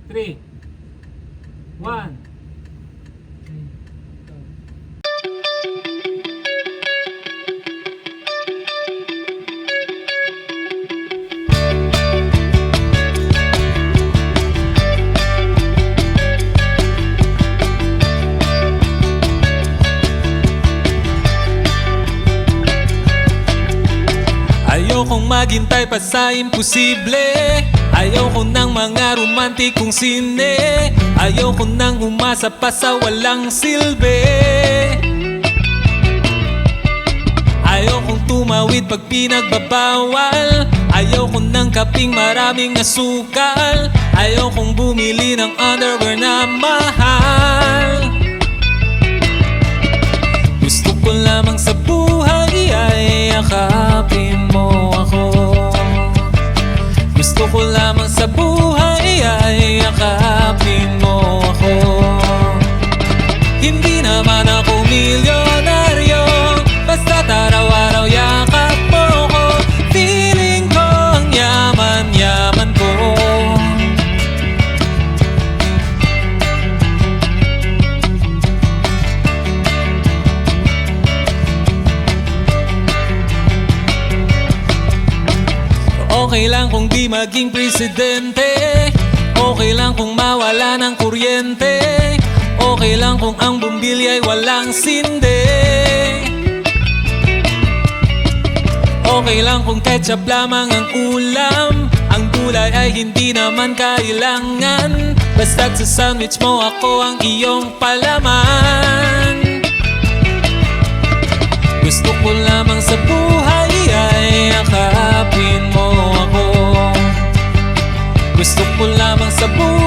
3, 1. Ayokong maghintay pa sa imposible. Ayoko ng mga romantikong sine. Ayoko nang umasa pa sa walang silbi. Ayokong tumawid pag pinagbabawal. Ayoko ng kaping maraming asukal. Ayokong bumili ng underwear na mahal. Gusto ko lamang sa buhay ay yakapin mo ako. Gusto ko lamang sa buhay ay yakapin mo ako. Hindi naman ako milyonaryo, basta't araw-araw yakap mo ko. Feeling ko ang yaman-yaman ko. Okay lang kung di maging presidente. Okay lang kung mawala ng kuryente. Okay lang kung ang bumbilya ay walang sinde. Okay lang kung ketchup lamang ang ulam. Ang gulay ay hindi naman kailangan. Basta't sa sandwich mo ako ang iyong palaman. Gusto ko lamang sa buhay ay yakapin mo ako. Gusto ko lamang sa buhay